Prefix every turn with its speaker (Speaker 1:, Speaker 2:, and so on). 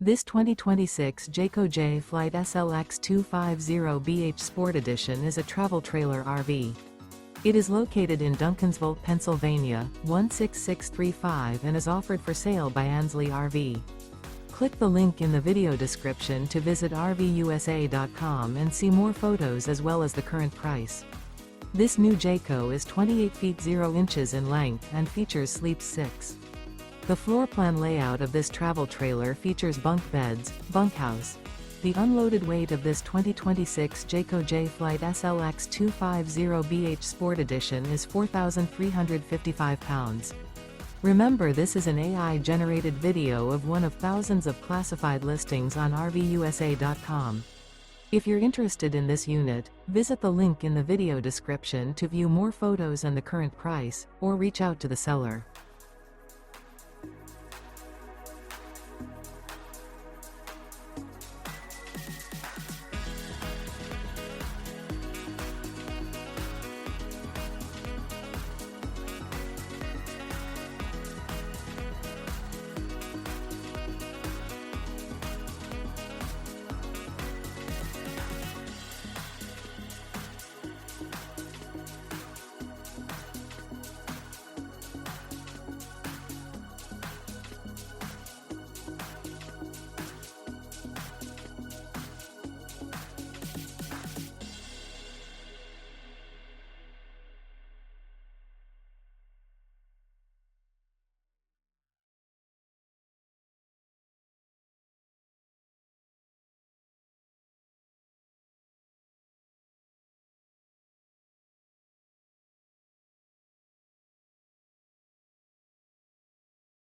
Speaker 1: This 2026 Jayco Jay Flight SLX 250BH Sport Edition is a travel trailer RV. It is located in Duncansville, Pennsylvania, 16635 and is offered for sale by Ansley RV. Click the link in the video description to visit RVUSA.com and see more photos as well as the current price. This new Jayco is 28 feet 0 inches in length and features sleep 6. The floor plan layout of this travel trailer features bunk beds, bunkhouse. The unloaded weight of this 2026 Jayco Jay Flight SLX 250BH Sport Edition is 4,355 pounds. Remember, this is an AI-generated video of one of thousands of classified listings on RVUSA.com. If you're interested in this unit, visit the link in the video description to view more photos and the current price, or reach out to the seller.